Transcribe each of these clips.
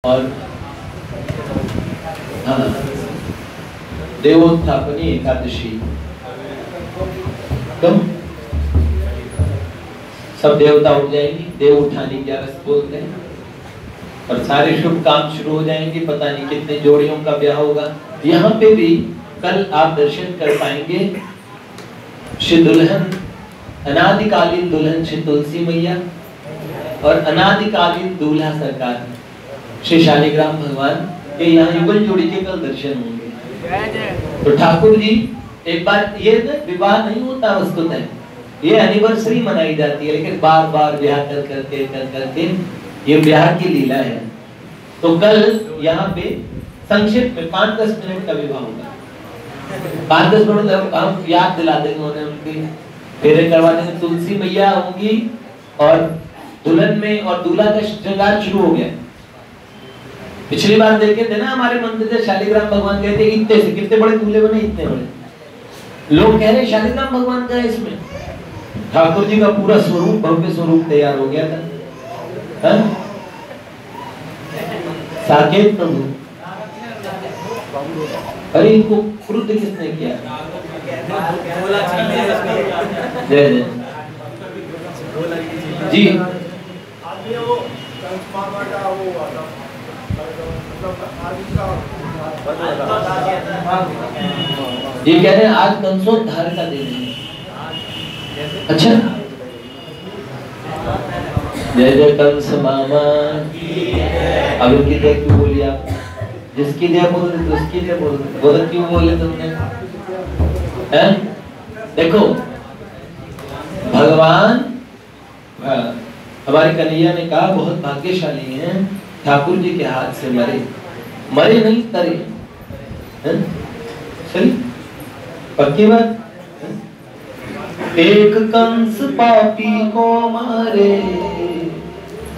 और हाँ, देवोत्थापनी एकादशी, तुम सब देवता उठ जाएंगी, देव उठानी 11 बोलते हैं, और सारे शुभ काम शुरू हो जाएंगे। पता नहीं कितने जोड़ियों का ब्याह होगा। यहाँ पे भी कल आप दर्शन कर पाएंगे श्री दुल्हन, अनादिकालीन दुल्हन श्री तुलसी मैया और अनादिकालीन दूल्हा सरकार श्री शालिग्राम भगवान के यहाँ युगल जोड़ी के कल दर्शन होंगे। तो ठाकुर जी एक बार, ये विवाह नहीं होता वस्तुतः, ये एनिवर्सरी मनाई जाती है, लेकिन बार बार ब्याह कर करके ये ब्याह की लीला है। तो कल यहाँ पे संक्षिप्त में 5-10 मिनट का विवाह होगा। 5-10 मिनट हम याद दिला देंगे उन्हें, उनके फेरे करवा देंगे। तुलसी मैया होंगी और दुल्हन में और दूल्हा का श्रृंगार शुरू हो गया। पिछली बार देखे थे ना हमारे मंदिर से शालिग्राम भगवान कहते इतने से, कितने बड़े दूल्हे बने, इतने बड़े। लोग कह रहे शालिग्राम भगवान का है इसमें। ठाकुर जी का पूरा स्वरूप, भव्य स्वरूप तैयार हो गया था। साकेत प्रभु, अरे इनको क्रुद्ध किसने किया? जय जय जी। ये कह रहे हैं आज कंसोद्धार का दिन है। अच्छा, जय जय कंस मामा। अब इनकी जय क्यों बोली आप? जिसकी जय बोल रहे थे उसकी जय बोल रहे, बोल क्यों बोले तुमने? हैं? देखो भगवान, हमारी कन्हैया ने कहा बहुत भाग्यशाली हैं, ठाकुर जी के हाथ से मरे नहीं तरे। सही पक्की बात। एक कंस पापी को मारे,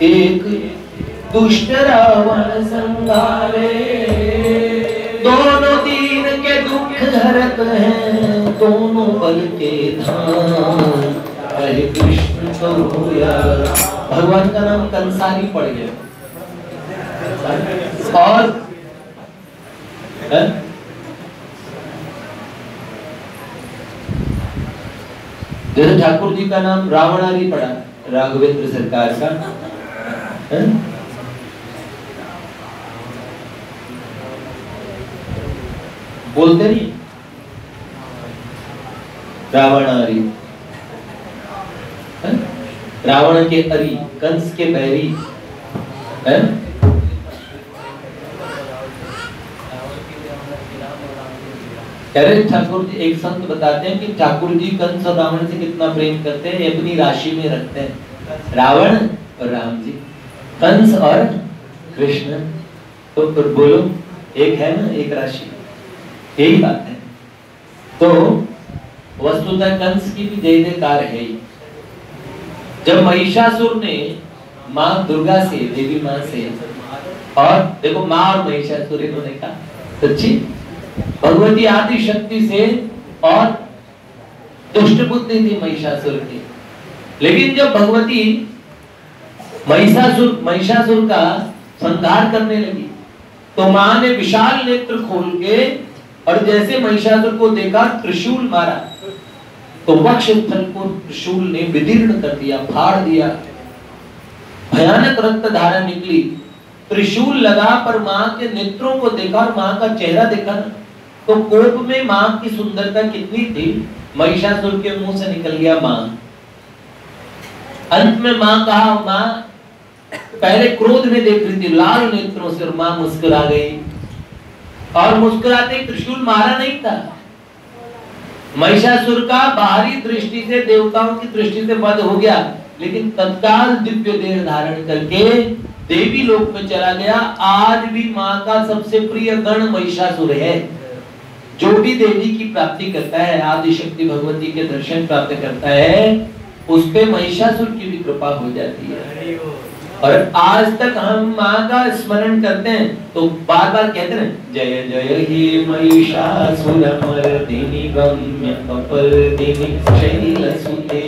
एक दुष्ट रावण संहारे, दोनों दीन के दुख हरत हैं, दोनों बल के धाम, कहे कृष्ण करो यार। भगवान का नाम कंसारी पड़ गया। और जैसे ठाकुर जी का नाम रावणारी पड़ा, राघवेंद्र सरकार का, बोलते नहीं रावणारी, रावण के अरी, कंस के बैरी, ठाकुर जी, एक संत बताते हैं कि ठाकुर जी कंस और रावण से कितना प्रेम करते हैं, ये अपनी राशि में रखते हैं। रावण और राम जी, कंस और कृष्ण, तो बोलो एक है ना, एक राशि, यही बात है। तो वस्तुतः कंस की भी जय जयकार है ही। जब महिषासुर ने माँ दुर्गा से, देवी माँ से, और देखो माँ और महिषासुर इन्होंने कहा सच्ची भगवती आदि शक्ति से, और दुष्ट बुद्धि थी महिषासुर की। लेकिन जब भगवती महिषासुर का संहार करने लगी तो माँ ने विशाल नेत्र खोल के, और जैसे महिषासुर को देखा त्रिशूल मारा, तो वक्षस्थल को त्रिशूल ने विदीर्ण कर दिया, फाड़ दिया, भयानक रक्त धारा निकली। त्रिशूल लगा पर माँ के नेत्रों को देखा और माँ का चेहरा देखा ना, तो कोप में माँ की सुंदरता कितनी थी, महिषासुर के मुंह से निकल गया माँ। अंत में माँ कहा, माँ पहले क्रोध में देख रही थी लाल नेत्रों से, और माँ मुस्कुरा गई, और मुस्कुराते त्रिशूल मारा नहीं था। महिषासुर का बाहरी दृष्टि से, देवताओं की दृष्टि से वध हो गया, लेकिन तत्काल दिव्य देह धारण करके देवी लोक में चला गया। आज भी माँ का सबसे प्रिय गण महिषासुर है। जो भी देवी की प्राप्ति करता है, आदि शक्ति भगवती के दर्शन प्राप्त करता है, उस पे महिषासुर की भी कृपा हो जाती है। और आज तक हम माँ का स्मरण करते हैं तो बार बार कहते हैं, जय जय हे महिषासुरमर्दिनी गम्य कपर्दिनी शैलसुते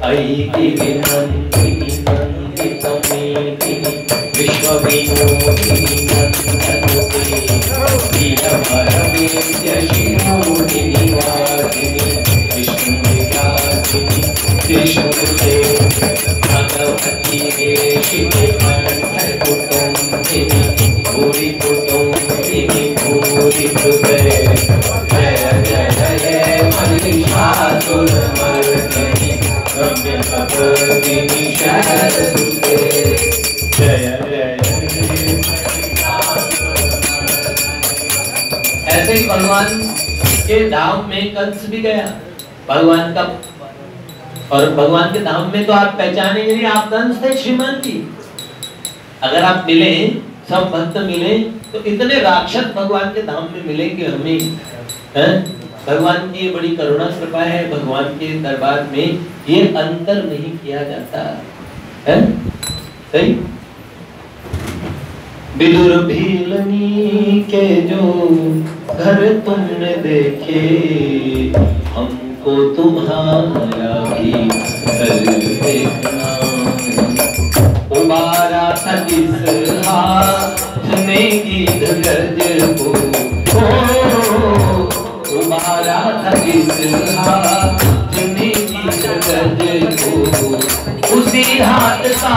ऐगिरि नन्दिनी नन्दितमेदिनी विश्व विनोदिनी नंदनुते वीरवरवेद्य शिरोमणि वासिनी विष्णु विलासिनी त्रिशूले भगवती वेशिते कंठ कुटुंबिनी भूरि कुटुंबिनी भूरि हृदय जय जय जय महिषासुरमर्दिनी रम्य कपर्दिनी शरदसुते जय जय। ऐसे ही भगवान के धाम में कंस भी गया भगवान का, और भगवान के धाम में तो आप पहचानेंगे नहीं, आप कंस थे श्रीमान जी। अगर आप मिले, सब भक्त मिले, तो इतने राक्षस भगवान के धाम में मिलेंगे हमें, हैं? भगवान की ये बड़ी करुणा कृपा है, भगवान के दरबार में ये अंतर नहीं किया जाता है, सही। विदुर भीलनी के जो घर तुमने देखे, हमको तुम्हारा भी घर देखना। उबारा था किस हाथ ने गीत गज को, उबारा था किस हाथ ने गीत गज को, उसी हाथ का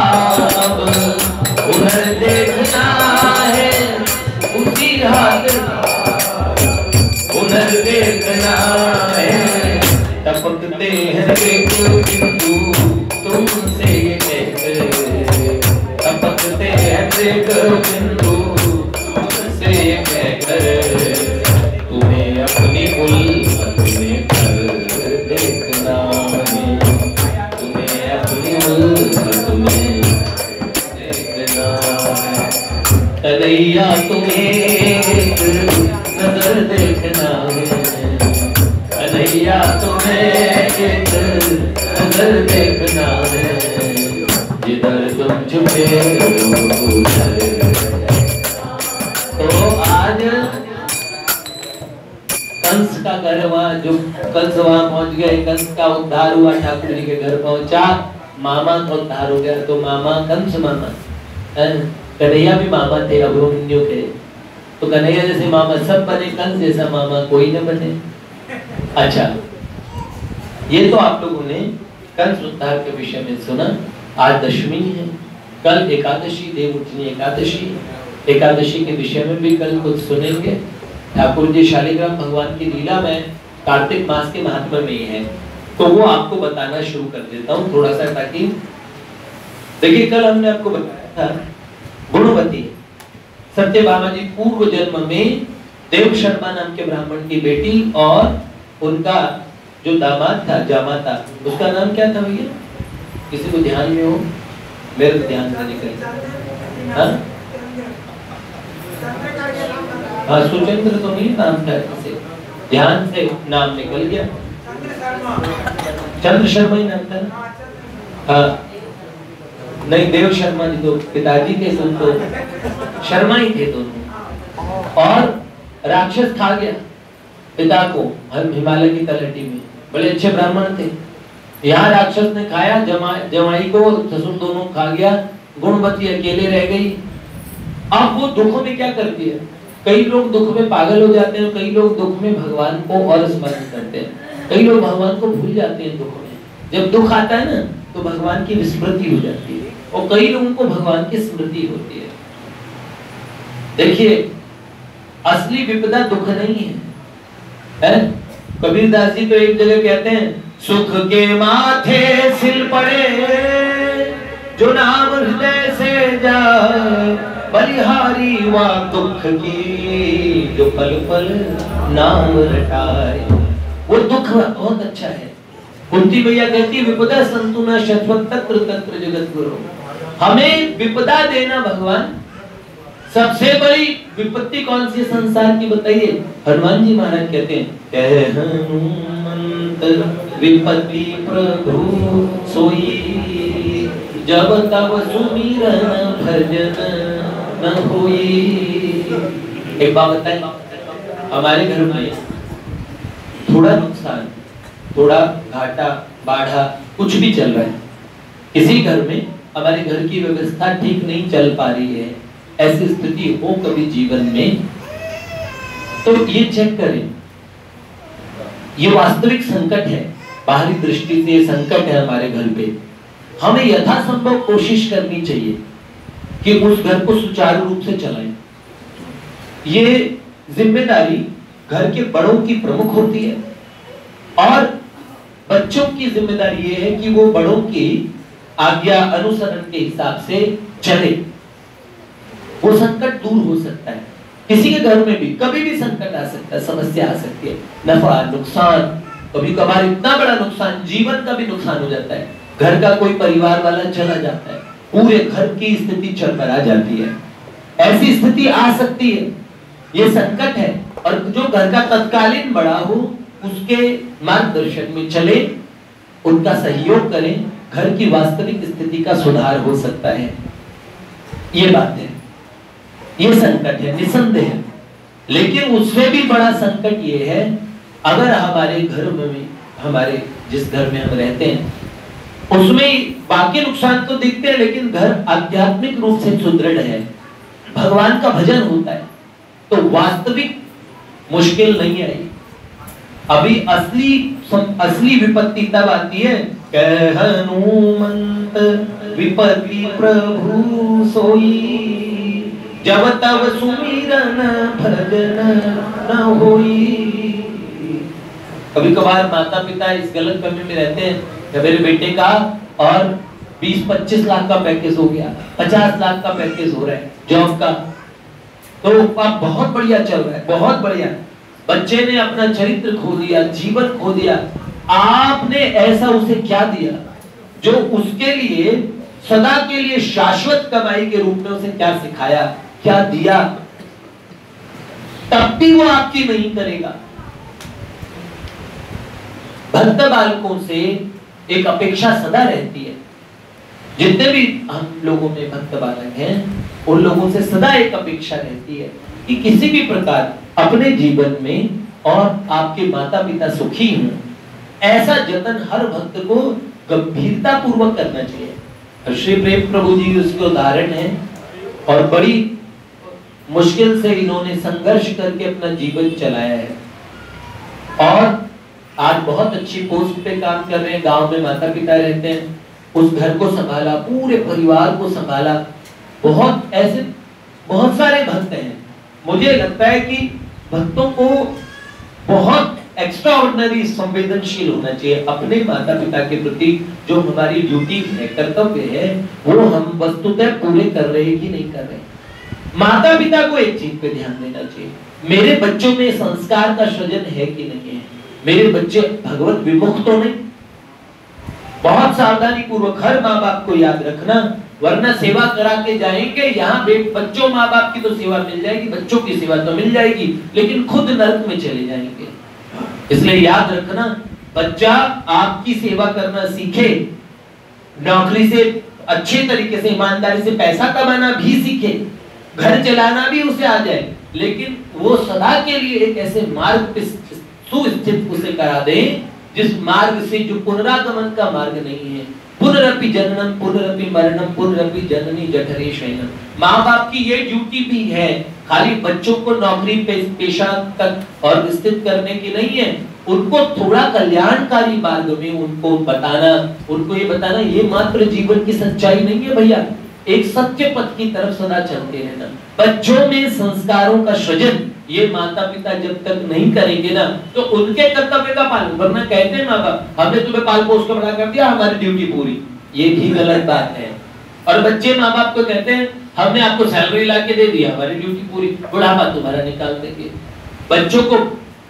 हुनर देखना है, उसी हाथ हुनर देखना है। टपकते हैं देखो बिंदु तुमसे ये कहकर, टपकते हैं देखो बिंदु तुमसे ये कहकर, तुम्हें अपनी उल्फत में कर देखना है, तुम्हें अपनी उल्फत में देखना है। कन्हैया तुम्हें एक नजर देखना है, कन्हैया तुम्हें एक नजर देखना है, जिधर तुम छुपे तो आज कंस का घर वहाँ, जो कंस वहाँ पहुँच गए, कंस का उद्धार हुआ, ठाकुर जी के घर पहुँचा, मामा का उद्धार हो गया। तो मामा कंस मामा, कन्हैया भी मामा थे अभिमन्यु के, तो कन्हैया जैसे मामा सब बने, कंस जैसा मामा कोई न बने। अच्छा, ये तो आप लोगों ने कंस उद्धार के विषय में सुना। आज दशमी है, कल एकादशी, देवउठनी एकादशी, एकादशी के विषय में भी कल कुछ सुनेंगे। ठाकुर जी शालिग्राम भगवान की लीला में कार्तिक मास के महात्मा में ही है, तो वो आपको बताना शुरू कर देता हूँ थोड़ा सा, ताकि देखिए कल हमने आपको बताया था गुणवती सत्यभामा जी पूर्व जन्म में देव शर्मा नाम के ब्राह्मण की बेटी, और उनका जो दामाद था जामाता, उसका नाम क्या था भैया? किसी को ध्यान में हो? मेरे को ध्यान से निकल, हाँ सुचेंद्र तो नहीं नाम था, ध्यान से नाम निकल गया, चंद्र शर्मा ही नाम था ना? हाँ नहीं, देव शर्मा जी तो पिताजी थे, तुम तो शर्मा ही थे दोनों। और राक्षस खा गया पिता को हिमालय की तलहटी में, बड़े अच्छे ब्राह्मण थे। यहाँ राक्षस ने खाया, जमाई को ससुर दोनों खा गया, गुणवती अकेले रह गई। अब वो दुख में क्या कर दिया, कई लोग दुख में पागल हो जाते हैं, कई लोग दुख में भगवान को और स्मरण करते हैं, कई लोग भगवान को भूल जाते हैं दुख में। जब दुख आता है ना तो भगवान की विस्मृति हो जाती है, और कई लोगों को भगवान की स्मृति होती है। देखिए असली विपदा दुख नहीं है? कबीरदास जी तो एक जगह कहते हैं, सुख के माथे सिल पड़े जो नाम हृदय से जाए, बलिहारी वा दुख की जो पल पल नाम रटाए। वो दुख बहुत अच्छा है। कुंती मैया कहती विपदा संतु न शश्वत तत्र तत्र जगत गुरु। हमें विपदा देना भगवान। सबसे बड़ी विपत्ति कौन सी संसार की बताइए? हनुमान जी महाराज कहते हैं, कह हनुमंत विपत्ति प्रभु सोई, जब तब सुमिरन भजन न होई। एक बात बताएं, हमारे घर में थोड़ा नुकसान, थोड़ा घाटा, बाढ़ा, कुछ भी चल रहा है, किसी घर में हमारे घर की व्यवस्था ठीक नहीं चल पा रही है, ऐसी स्थिति हो कभी जीवन में, तो ये चेक करें, ये वास्तविक संकट है, बाहरी दृष्टि से ये संकट है हमारे घर पे। हमें यथासंभव कोशिश करनी चाहिए कि उस घर को सुचारू रूप से चलाएं। ये जिम्मेदारी घर के बड़ों की प्रमुख होती है और बच्चों की जिम्मेदारी ये है कि वो बड़ों की आज्ञा अनुसरण के हिसाब से चले। वो संकट दूर हो सकता है, किसी के घर में भी कभी भी संकट आ सकता है, समस्या आ सकती है, नफा नुकसान, कभी कभार इतना बड़ा नुकसान, जीवन का भी नुकसान हो जाता है, घर का कोई परिवार वाला चला जाता है, पूरे घर की स्थिति चरमरा जाती है, ऐसी स्थिति आ सकती है। ये संकट है और जो घर का तत्कालीन बड़ा हो उसके मार्गदर्शन में चले, उनका सहयोग करें, घर की वास्तविक स्थिति का सुधार हो सकता है। ये बात है, ये संकट है निसंदेह। लेकिन उससे भी बड़ा संकट ये है, अगर हमारे घर में, हमारे जिस घर में हम रहते हैं उसमें बाकी नुकसान तो दिखते हैं, लेकिन घर आध्यात्मिक रूप से सुदृढ़ है, भगवान का भजन होता है, तो वास्तविक मुश्किल नहीं आई। अभी असली विपत्ति तब आती है, कह हनुमंत विपत्ति प्रभु सोई, जब तब सुमिरन भजन न होई। कभी कभार माता पिता इस गलत फहमी में रहते हैं कि मेरे बेटे का और 20-25 लाख का पैकेज हो गया, 50 लाख का पैकेज हो रहा है जॉब का, तो अब बहुत बढ़िया चल रहा है, बहुत बढ़िया। बच्चे ने अपना चरित्र खो दिया, जीवन खो दिया, आपने ऐसा उसे क्या दिया जो उसके लिए सदा के लिए शाश्वत कमाई के रूप में उसे क्या सिखाया, क्या दिया, तब भी वो आपकी नहीं करेगा। भक्त बालकों से एक अपेक्षा सदा रहती है, जितने भी हम लोगों में भक्त बालक हैं उन लोगों से सदा एक अपेक्षा रहती है कि किसी भी प्रकार अपने जीवन में और आपके माता पिता सुखी हों, ऐसा जतन हर भक्त को गंभीरता पूर्वक करना चाहिए। श्री प्रेम प्रभु जी उसके उदाहरण है और बड़ी मुश्किल से इन्होंने संघर्ष करके अपना जीवन चलाया है और आज बहुत अच्छी पोस्ट पे काम कर रहे हैं। गांव में माता पिता रहते हैं, उस घर को संभाला, पूरे परिवार को संभाला। बहुत ऐसे बहुत सारे भक्त हैं, मुझे लगता है कि भक्तों को बहुत एक्स्ट्रा ऑर्डिनरी संवेदनशील होना चाहिए अपने माता पिता के प्रति। जो हमारी ड्यूटी है, कर्तव्य है, वो हम वस्तुतः पूरे कर रहे हैं कि नहीं कर रहे। माता पिता को एक चीज पे ध्यान देना चाहिए, मेरे बच्चों में संस्कार का सृजन है कि नहीं है, मेरे बच्चे भगवत विमुख तो नहीं। बहुत सावधानी पूर्वक हर माँ बाप को याद रखना, वरना सेवा करा के जाएंगे यहाँ बच्चों, माँ बाप की तो सेवा मिल जाएगी, बच्चों की सेवा तो मिल जाएगी, लेकिन खुद नरक में चले जाएंगे। इसलिए याद रखना, बच्चा आपकी सेवा करना सीखे, नौकरी से अच्छे तरीके से ईमानदारी से पैसा कमाना भी सीखे, घर चलाना भी उसे आ जाए, लेकिन वो सदा के लिए एक ऐसे मार्ग पे सुस्थित उसे करा दे जिस मार्ग से जो पुनरागमन का मार्ग नहीं है। पुनरपि जननम पुनरपि मरणम पुनरपि जननी जठरे शयनम। माँ बाप की ये ड्यूटी भी है, खाली बच्चों को नौकरी पेशा तक और स्थित करने की नहीं है, उनको थोड़ा कल्याणकारी मार्ग में उनको बताना, उनको ये बताना ये मात्र जीवन की सच्चाई नहीं है भैया, एक सत्य पथ की तरफ सदा चलते रहना। बच्चों में संस्कारों का सृजन ये माता पिता जब तक नहीं करेंगे ना, तो उनके कर्तव्य का पालन, वरना कहते हैं माँ बाप हमने तुम्हें पाल पोस कर बड़ा कर दिया, हमारी ड्यूटी पूरी, ये भी गलत बात है। और बच्चे माँ बाप को कहते हैं हमने आपको सैलरी ला के दे दिया, हमारी ड्यूटी पूरी, बुढ़ापा तुम्हारा निकाल देंगे। बच्चों को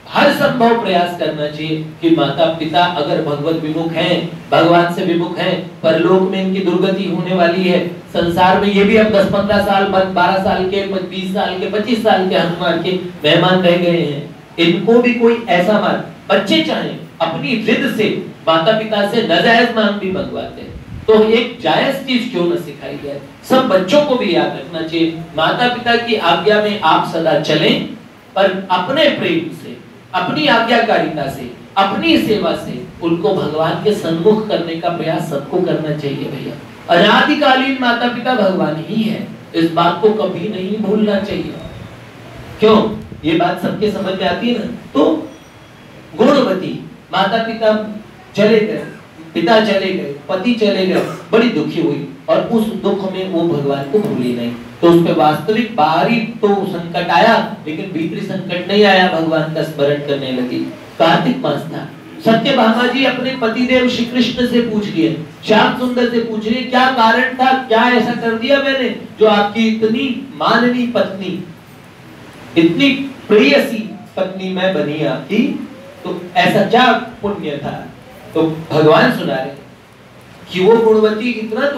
हर संभव प्रयास करना चाहिए कि माता पिता अगर भगवत विमुख हैं, भगवान से विमुख हैं, परलोक में इनकी दुर्गति होने वाली है, संसार में ये भी अब 10-15 साल 12 साल के 20 साल के 25 साल के हनुमान के मेहमान रह गए हैं, इनको भी कोई ऐसा मार्ग, बच्चे चाहे अपनी जिद से माता पिता से नाजायज मांग भी मंगवाते हैं, तो एक जायज चीज क्यों न सिखाई जाए। सब बच्चों को भी याद रखना चाहिए, माता पिता की आज्ञा में आप सदा चलें, पर अपने प्रेम से, अपनी आज्ञाकारिता से, अपनी सेवा से उनको भगवान के सन्मुख करने का प्रयास सबको करना चाहिए भैया। अनादिकालीन माता पिता भगवान ही है, इस बात को कभी नहीं भूलना चाहिए। क्यों? ये बात सबके समझ में आती है ना। तो गुणवती माता पिता चले गए, पिता चले गए, पति चले गए, बड़ी दुखी हुई और उस दुख में वो भगवान को भूली नहीं। तो उस पे वास्तविक बाहरी तो संकट आया लेकिन भीतरी संकट नहीं आया, भगवान का स्मरण करने लगी। कार्तिक मास था, सत्यभामा जी अपने पतिदेव श्री कृष्ण से पूछ लिए, श्याम सुंदर से पूछ लिए, क्या कारण था, क्या ऐसा कर दिया मैंने जो आपकी इतनी माननीय पत्नी, इतनी प्रेयसी पत्नी मैं बनी आपकी, तो ऐसा क्या पुण्य था? तो भगवान सुना रहे कि वो गुणवती इतना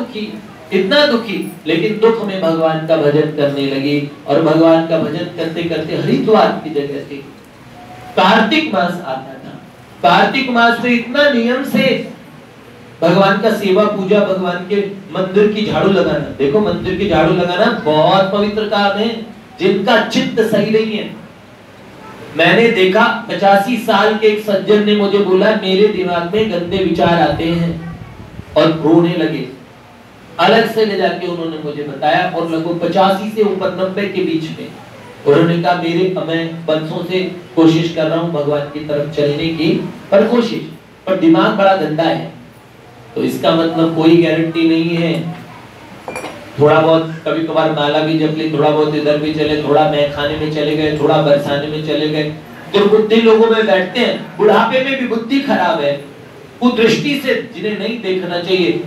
दुखी, लेकिन दुख में भगवान का भजन करने लगी और भगवान का भजन करते करते हरिद्वार की जगह से कार्तिक मास आता था। कार्तिक मास में इतना नियम से भगवान का सेवा पूजा, भगवान के मंदिर की झाड़ू लगाना, देखो मंदिर की झाड़ू लगाना बहुत पवित्र काम है। जिनका चित्त सही नहीं है, मैंने देखा 85 साल के एक सज्जन ने मुझे बोला मेरे दिमाग में गंदे विचार आते हैं और रोने लगे। अलग से ले जाके उन्होंने मुझे बताया और लगभग 85 से ऊपर 90 के बीच में उन्होंने कहा मैं बरसों से कोशिश कर रहा हूँ भगवान की तरफ चलने की, पर दिमाग बड़ा गंदा है। तो इसका मतलब कोई गारंटी नहीं है, थोड़ा बहुत कभी कभार माला भी जप ली, थोड़ा बहुत इधर भी चले, थोड़ा मैं खाने में चले गए, थोड़ा बरसाने में चले गए। दुर्बुद्धि लोगों में बैठते हैं, बुढ़ापे में भी बुद्धि खराब है, कुदृष्टि से जिन्हें नहीं देखना चाहिए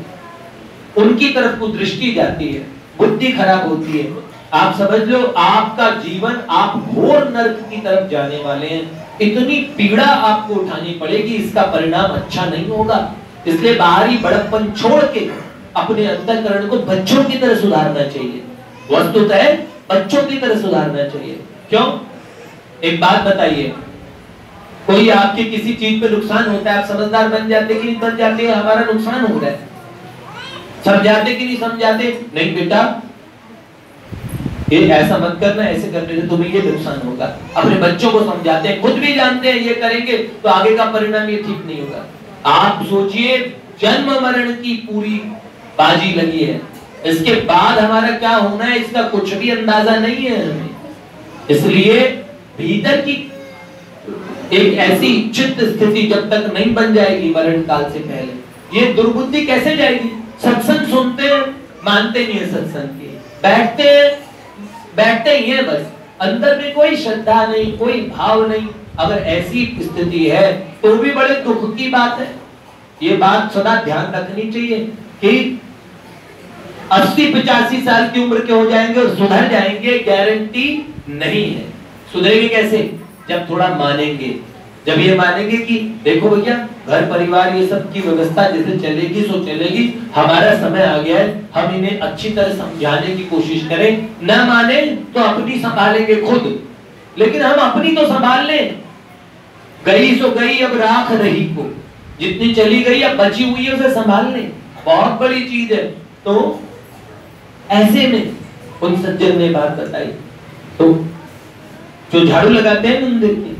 उनकी तरफ कुदृष्टि जाती है, बुद्धि खराब होती है। आप समझ लो आपका जीवन, आप घोर नरक की तरफ जाने वाले हैं। इतनी पीड़ा आपको उठानी पड़ेगी, इसका परिणाम अच्छा नहीं होगा। इसलिए बाहरी बड़प्पन छोड़ के अपने अंतःकरण को बच्चों की तरह सुधारना चाहिए, वस्तुतः बच्चों की तरह सुधारना चाहिए। क्यों? एक बात बताइए, कोई आपके किसी चीज पे नुकसान होता है, आप समझदार बन जाते कि नहीं बन जाते? हमारा नुकसान हो रहा है, समझाते कि नहीं समझाते? नहीं बेटा ये ऐसा मत करना, ऐसे करने से तुम्हें ये नुकसान होगा। अपने बच्चों को समझाते हैं, खुद भी जानते हैं ये करेंगे तो आगे का परिणाम ये ठीक नहीं होगा। आप सोचिए जन्म मरण की पूरी बाजी लगी है, इसके बाद हमारा क्या होना है इसका कुछ भी अंदाजा नहीं है हमें। इसलिए भीतर की एक ऐसी चित्त स्थिति जब तक नहीं बन जाएगी मरण काल से पहले, ये दुर्बुद्धि कैसे जाएगी? सत्संग सुनते हैं, मानते नहीं है सत्संग की, बैठते ही है बस, अंदर में कोई श्रद्धा नहीं, कोई भाव नहीं। अगर ऐसी स्थिति है तो भी बड़े दुख की बात है। ये बात सदा ध्यान रखनी चाहिए कि 80-85 साल की उम्र के हो जाएंगे और सुधर जाएंगे, गारंटी नहीं है। सुधरेंगे कैसे? जब थोड़ा मानेंगे, जब ये मानेंगे कि देखो भैया घर परिवार ये सब की व्यवस्था जैसे चलेगी सो चलेगी, हमारा समय आ गया है, हम इन्हें अच्छी तरह समझाने की कोशिश करें। न माने तो अपनी संभालेंगे खुद, लेकिन हम अपनी तो संभाल लें। गई सो गई, अब राख रही को, जितनी चली गई अब बची हुई है उसे संभाल लें, बहुत बड़ी चीज है। तो ऐसे में उन सज्जन ने बात बताई, तो जो झाड़ू लगाते हैं मंदिर की,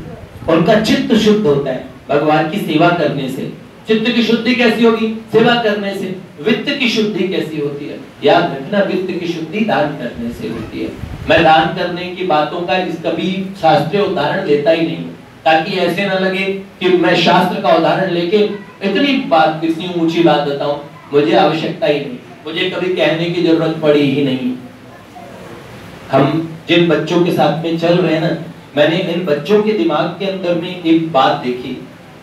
उनका चित्त शुद्ध होता है भगवान की सेवा करने से। चित्त की शुद्धि कैसी होगी? सेवा करने से। वित्त की शुद्धि कैसी होती है? याद रखना, वित्त की शुद्धि दान करने से होती है। मैं दान करने की बातों का इस कभी शास्त्रीय उदाहरण लेता ही नहीं, ताकि ऐसे ना लगे कि मैं शास्त्र का उदाहरण लेके इतनी ऊंची बात बताऊं, मुझे आवश्यकता ही नहीं, मुझे कभी कहने की जरूरत पड़ी ही नहीं। हम जिन बच्चों के साथ में चल रहे हैं ना, मैंने इन बच्चों के दिमाग के अंदर में एक बात देखी,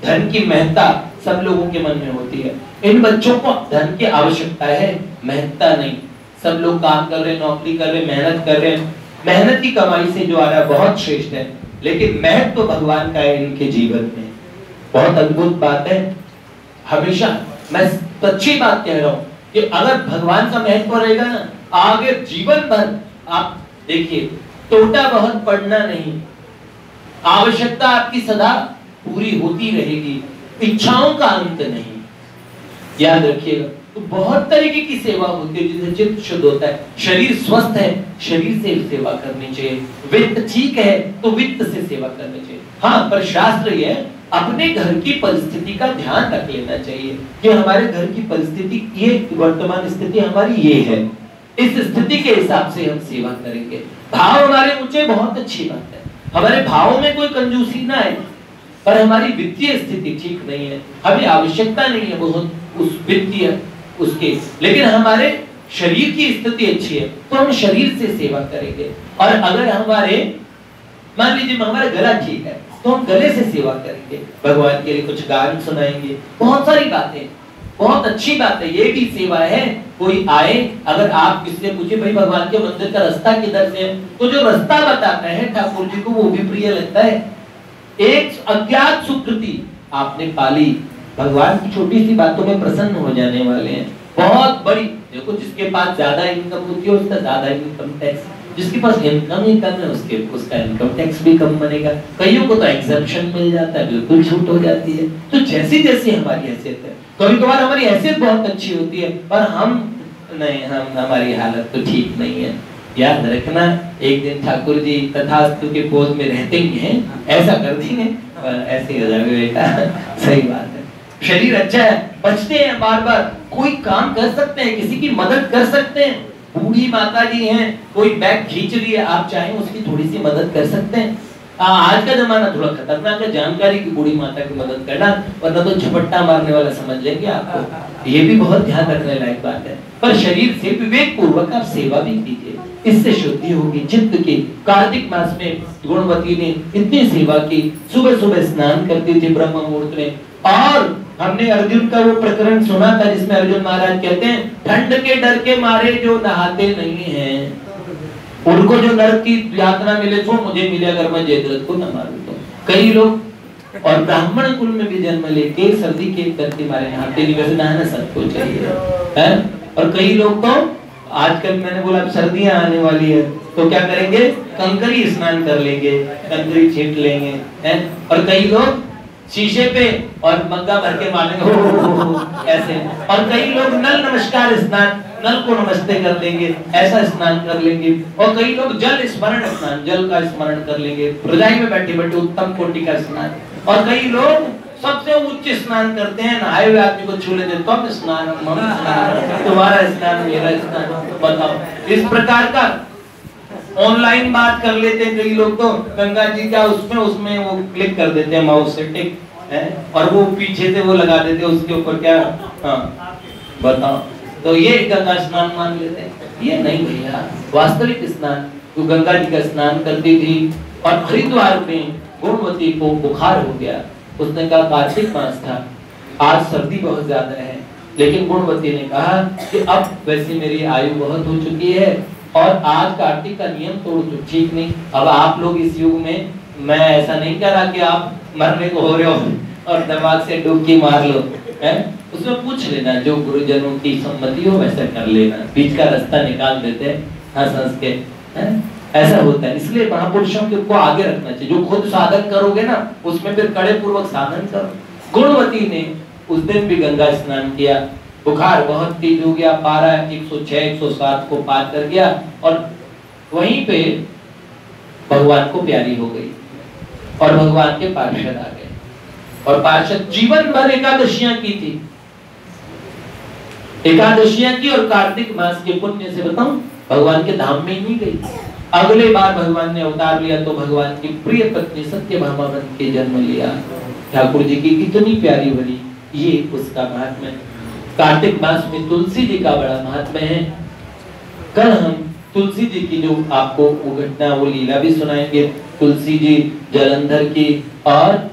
धन की महत्ता सब लोगों के मन में होती है। इन बच्चों को धन की आवश्यकता है, महत्ता नहीं। सब लोग काम कर रहे हैं, नौकरी कर रहे हैं, मेहनत कर रहे हैं, मेहनत की कमाई से जो आ रहा है बहुत श्रेष्ठ है, लेकिन महत्व तो भगवान का है इनके जीवन में। बहुत अद्भुत बात है। हमेशा मैं सच्ची बात कह रहा हूँ कि अगर भगवान का महत्व रहेगा ना, आगे जीवन भर आप देखिए, टोटा बहुत पड़ना नहीं, आवश्यकता आपकी सदा पूरी होती रहेगी, इच्छाओं का अंत नहीं। याद रखिएगा। तो बहुत तरीके की सेवा होती है जिससे चित्त शुद्ध होता है। शरीर स्वस्थ है, शरीर से सेवा करनी चाहिए। वित्त ठीक है तो वित्त से सेवा करनी चाहिए। हाँ, पर शास्त्र ये अपने घर की परिस्थिति का ध्यान रख लेना चाहिए कि हमारे घर की परिस्थिति, ये वर्तमान स्थिति हमारी ये है, इस स्थिति के हिसाब से हम सेवा करेंगे। भाव हमारे ऊंचे, बहुत अच्छी बात है, हमारे भावों में कोई कंजूसी ना है, पर हमारी वित्तीय स्थिति ठीक नहीं है, हमें आवश्यकता नहीं है बहुत उस वित्तीय उसके, लेकिन हमारे शरीर की स्थिति अच्छी है तो हम शरीर से सेवा करेंगे। और अगर हमारे मान लीजिए हमारा गला ठीक है तो हम गले से सेवा करेंगे, भगवान के लिए कुछ गान सुनाएंगे, बहुत सारी बातें, बहुत अच्छी बात है, ये भी सेवा है। कोई आए, अगर आप किसी से पूछे भाई भगवान के मंदिर का रास्ता किधर से है, तो जो रास्ता बताता है ठाकुर जी को वो भी प्रिय लगता है। एक अज्ञात सुकृति आपने पाली, भगवान की छोटी सी बातों में प्रसन्न हो जाने वाले हैं। बहुत बड़ी, देखो जिसके पास ज्यादा इनकम होती है उसका ज्यादा इनकम टैक्स, जिसके पास इनकम ही कम है उसका इनकम टैक्स भी कम बनेगा। कईयों को तो एग्जम्पशन मिल जाता है, बिल्कुल छूट हो जाती है। तो जैसी जैसी हमारी हैसियत है, कभी कभार हमारी हैसियत बहुत अच्छी होती है पर हम नहीं, हमारी हालत तो ठीक नहीं है। याद रखना, एक दिन ठाकुर जी तथास्तु के पोज में रहते ही हैं, ऐसा कर देंगे ऐसे ही हो जाएगा बेटा। सही बात है, शरीर अच्छा है, बचते हैं बार बार, कोई काम कर सकते हैं, किसी की मदद कर सकते हैं। बूढ़ी माता जी हैं, कोई बैग खींच रही है, आप चाहें उसकी थोड़ी सी मदद कर सकते हैं। आज का जमाना थोड़ा खतरनाक है, जानकारी की बूढ़ी माता की मदद करना, वरना तो झपट्टा मारने वाला समझ लेंगे आपको। ये भी बहुत ध्यान रखने लायक बात है। पर शरीर से विवेक पूर्वक आप सेवा भी कीजिए, इससे शुद्धि होगी चित्त की। कार्तिक मास में गुणवती ने इतनी सेवा की, सुबह सुबह स्नान करती थी ब्रह्म मुहूर्त में। और हमने अर्जुन का वो प्रकरण सुना था जिसमें अर्जुन महाराज कहते हैं ठंड के डर के मारे जो नहाते नहीं हैं उनको जो नरक की यातना मिले वो मुझे मिले अगर मैं जयद्रथ को न मारूं तो। कई लोग और ब्राह्मण कुल में भी जन्म लेके सर्दी के करके मारे नहाते नहीं, वैसे नहाना सबको चाहिए है। और कई लोग तो आजकल मैंने बोला सर्दियां आने वाली है तो क्या करेंगे, कंकरी स्नान कर लेंगे, कंकरी छींट लेंगे हैं। और कई लोग शीशे पे और मग्गा भर के मारेंगे ऐसे। और कई लोग नल नमस्कार स्नान, नल को नमस्ते कर लेंगे, ऐसा स्नान कर लेंगे। और कई लोग जल स्मरण स्नान, जल का स्मरण कर लेंगे, रजाई में बैठे बैठे उत्तम कोटि का स्नान। और कई लोग सबसे उच्च स्नान करते हैं, नहाए हुए आदमी को छू लेते, तुम स्नान, तुम्हारा स्नान, मेरा स्नान। बताओ, इस प्रकार का ऑनलाइन बात कर लेते हैं कई लोग, तो गंगा जी का उसमें वो क्लिक कर देते हैं माउस से, टिक है, और वो पीछे से वो लगा देते हैं उसके ऊपर क्या, हाँ बताओ। तो ये गंगा स्नान मान लेते हैं, ये नहीं भैया, वास्तविक स्नान। तो गंगा जी का स्नान करती थी और हरिद्वार में गुणवती को बुखार हो गया। उसने कहा कार्तिक मास था, आज सर्दी बहुत ज्यादा है, लेकिन गुणवती ने कहा कि अब वैसे मेरी आयु बहुत हो चुकी है और आज कार्तिक का नियम तोड़ दो, ठीक नहीं। अब आप लोग इस युग में, मैं ऐसा नहीं कह रहा कि आप मरने को हो रहे हो और दिमाग से डुबकी मार लो, है? उसमें पूछ लेना, जो गुरुजनों की सम्मति हो वैसा कर लेना, बीच का रास्ता निकाल देते हैं हंस हंस के, है? ऐसा होता है। इसलिए महापुरुषों को आगे रखना चाहिए। जो खुद साधन करोगे ना, उसमें फिर कड़े पूर्वक साधन करो। गुणवती ने उस दिन भी गंगा स्नान किया, बुखार बहुत तेज हो गया, पारा 106 107 को पार कर गया और वहीं पे भगवान को प्यारी हो गई और भगवान के पार्षद आ गए। और पार्षद जीवन भर एकादशियां की थी, एकादशियां की और कार्तिक मास के पुण्य से बताऊं भगवान के धाम में ही नहीं गई। अगले बार भगवान ने अवतार लिया तो भगवान की प्रिय पत्नी सत्यभामा बन के जन्म लिया। ठाकुर जी की कितनी प्यारी बनी, ये उसका महात्म्य। कार्तिक मास में तुलसी जी का बड़ा महात्म्य है। कल हम तुलसी जी की जो आपको वो घटना, वो लीला भी सुनाएंगे, तुलसी जी जलंधर की। और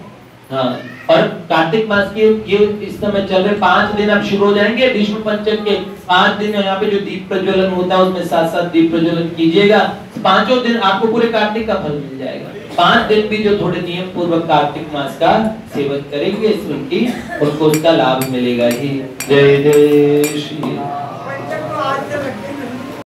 हाँ, और कार्तिक मास के ये इस समय चल रहे 5 दिन अब शुरू हो जाएंगे भीष्म पंचक के। 5 दिन यहाँ पे जो दीप प्रज्वलन होता है उसमें 7-7 दीप प्रज्वलन कीजिएगा। 5 दिन आपको पूरे कार्तिक का फल मिल जाएगा। 5 दिन भी जो थोड़े नियम पूर्वक कार्तिक मास का सेवन करेंगे उनको उसका लाभ मिलेगा ही। जय जय श्री